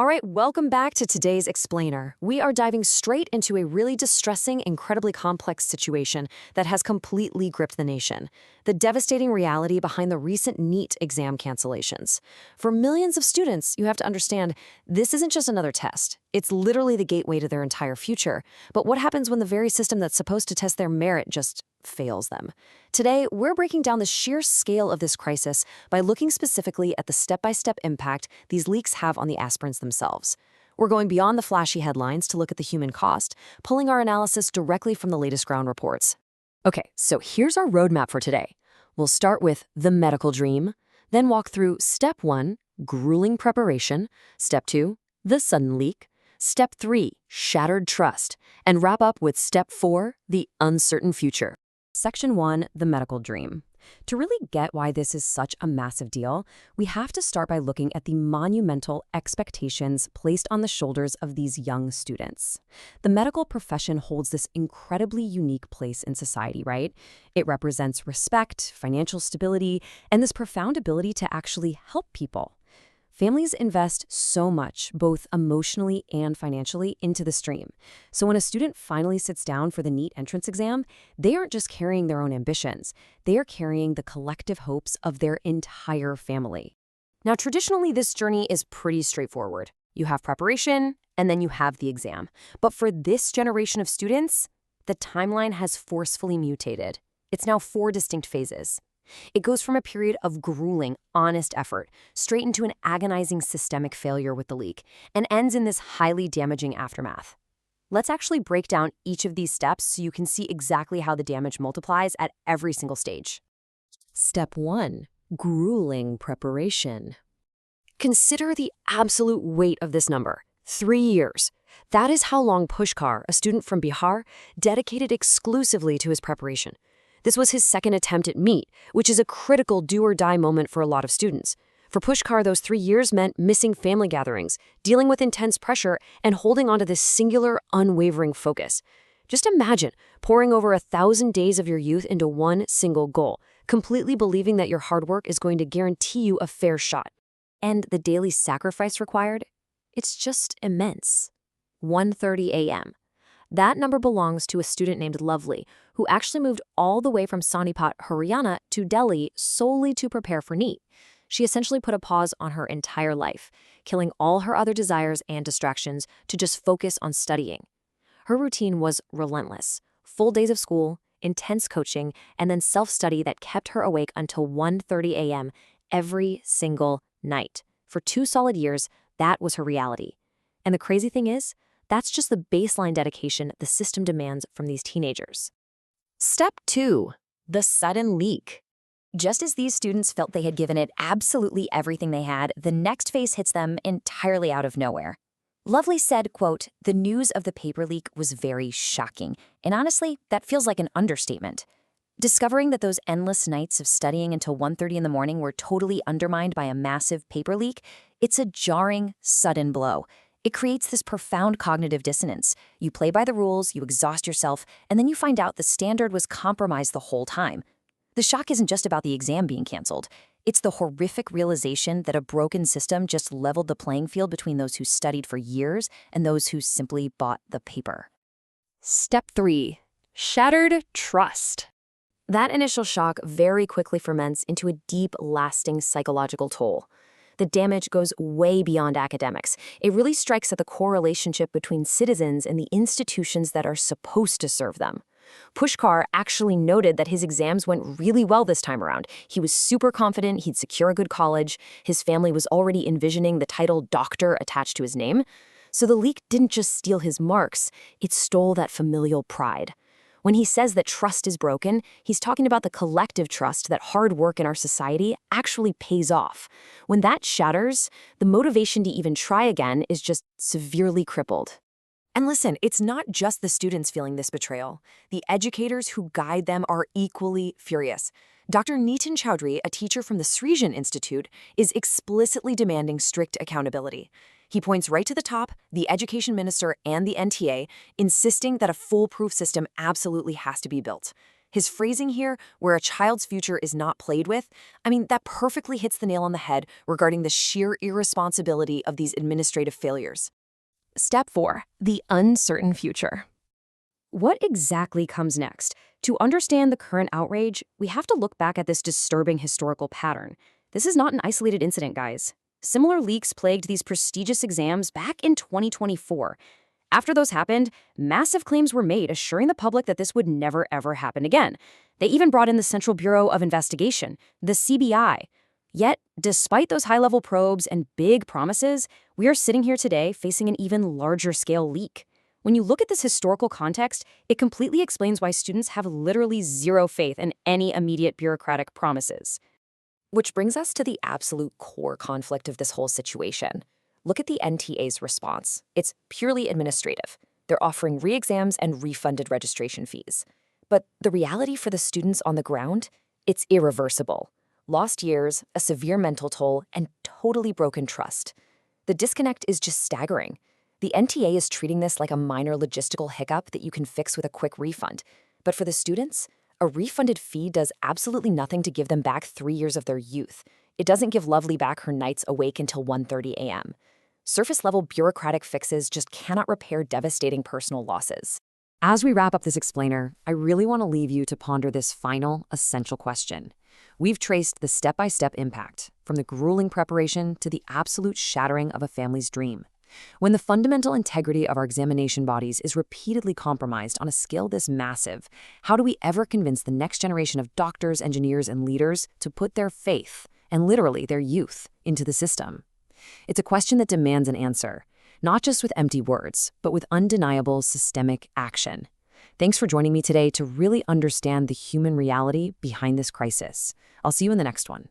All right, welcome back to today's Explainer. We are diving straight into a really distressing, incredibly complex situation that has completely gripped the nation. The devastating reality behind the recent NEET exam cancellations. For millions of students, you have to understand, this isn't just another test. It's literally the gateway to their entire future. But what happens when the very system that's supposed to test their merit just fails them? Today, we're breaking down the sheer scale of this crisis by looking specifically at the step-by-step impact these leaks have on the aspirants themselves. We're going beyond the flashy headlines to look at the human cost, pulling our analysis directly from the latest ground reports. Okay, so here's our roadmap for today. We'll start with the medical dream, then walk through Step 1, grueling preparation, Step 2, the sudden leak, Step 3, shattered trust, and wrap up with Step 4, the uncertain future. Section 1, the medical dream. To really get why this is such a massive deal, we have to start by looking at the monumental expectations placed on the shoulders of these young students. The medical profession holds this incredibly unique place in society, right? It represents respect, financial stability, and this profound ability to actually help people. Families invest so much, both emotionally and financially, into the stream. So when a student finally sits down for the NEET entrance exam, they aren't just carrying their own ambitions. They are carrying the collective hopes of their entire family. Now, traditionally, this journey is pretty straightforward. You have preparation, and then you have the exam. But for this generation of students, the timeline has forcefully mutated. It's now 4 distinct phases. It goes from a period of grueling, honest effort straight into an agonizing systemic failure with the leak and ends in this highly damaging aftermath. Let's actually break down each of these steps so you can see exactly how the damage multiplies at every single stage. Step 1. Grueling preparation. Consider the absolute weight of this number. 3 years. That is how long Pushkar, a student from Bihar, dedicated exclusively to his preparation. This was his second attempt at NEET, which is a critical do-or-die moment for a lot of students. For Pushkar, those 3 years meant missing family gatherings, dealing with intense pressure, and holding onto this singular, unwavering focus. Just imagine pouring over 1,000 days of your youth into one single goal, completely believing that your hard work is going to guarantee you a fair shot. And the daily sacrifice required? It's just immense. 1:30 a.m. That number belongs to a student named Lovely, who actually moved all the way from Sonipat, Haryana to Delhi solely to prepare for NEET. She essentially put a pause on her entire life, killing all her other desires and distractions to just focus on studying. Her routine was relentless. Full days of school, intense coaching, and then self-study that kept her awake until 1:30 a.m. every single night. For 2 solid years, that was her reality. And the crazy thing is, that's just the baseline dedication the system demands from these teenagers. Step 2. The sudden leak. Just as these students felt they had given it absolutely everything they had, the next phase hits them entirely out of nowhere. Lovely said, quote, "The news of the paper leak was very shocking, and honestly, that feels like an understatement. Discovering that those endless nights of studying until 1:30 in the morning were totally undermined by a massive paper leak, it's a jarring, sudden blow. It creates this profound cognitive dissonance. You play by the rules, you exhaust yourself, and then you find out the standard was compromised the whole time. The shock isn't just about the exam being canceled. It's the horrific realization that a broken system just leveled the playing field between those who studied for years and those who simply bought the paper." Step 3. Shattered trust. That initial shock very quickly ferments into a deep, lasting psychological toll. The damage goes way beyond academics. It really strikes at the core relationship between citizens and the institutions that are supposed to serve them. Pushkar actually noted that his exams went really well this time around. He was super confident he'd secure a good college. His family was already envisioning the title doctor attached to his name. So the leak didn't just steal his marks, it stole that familial pride. When he says that trust is broken, he's talking about the collective trust that hard work in our society actually pays off. When that shatters, the motivation to even try again is just severely crippled. And listen, it's not just the students feeling this betrayal. The educators who guide them are equally furious. Dr. Nitin Chowdhury, a teacher from the Srijan Institute, is explicitly demanding strict accountability. He points right to the top, the education minister and the NTA, insisting that a foolproof system absolutely has to be built. His phrasing here, where a child's future is not played with, that perfectly hits the nail on the head regarding the sheer irresponsibility of these administrative failures. Step 4. The uncertain future. What exactly comes next? To understand the current outrage, we have to look back at this disturbing historical pattern. This is not an isolated incident, guys. Similar leaks plagued these prestigious exams back in 2024. After those happened, massive claims were made assuring the public that this would never ever happen again. They even brought in the Central Bureau of Investigation, the CBI. Yet, despite those high-level probes and big promises, we are sitting here today facing an even larger-scale leak. When you look at this historical context, it completely explains why students have literally zero faith in any immediate bureaucratic promises. Which brings us to the absolute core conflict of this whole situation. Look at the NTA's response. It's purely administrative. They're offering re-exams and refunded registration fees. But the reality for the students on the ground? It's irreversible. Lost years, a severe mental toll, and totally broken trust. The disconnect is just staggering. The NTA is treating this like a minor logistical hiccup that you can fix with a quick refund. But for the students, a refunded fee does absolutely nothing to give them back 3 years of their youth. It doesn't give Lovely back her nights awake until 1:30 a.m. Surface-level bureaucratic fixes just cannot repair devastating personal losses. As we wrap up this explainer, I really want to leave you to ponder this final, essential question. We've traced the step-by-step impact, from the grueling preparation to the absolute shattering of a family's dream. When the fundamental integrity of our examination bodies is repeatedly compromised on a scale this massive, how do we ever convince the next generation of doctors, engineers, and leaders to put their faith, and literally their youth, into the system? It's a question that demands an answer, not just with empty words, but with undeniable systemic action. Thanks for joining me today to really understand the human reality behind this crisis. I'll see you in the next one.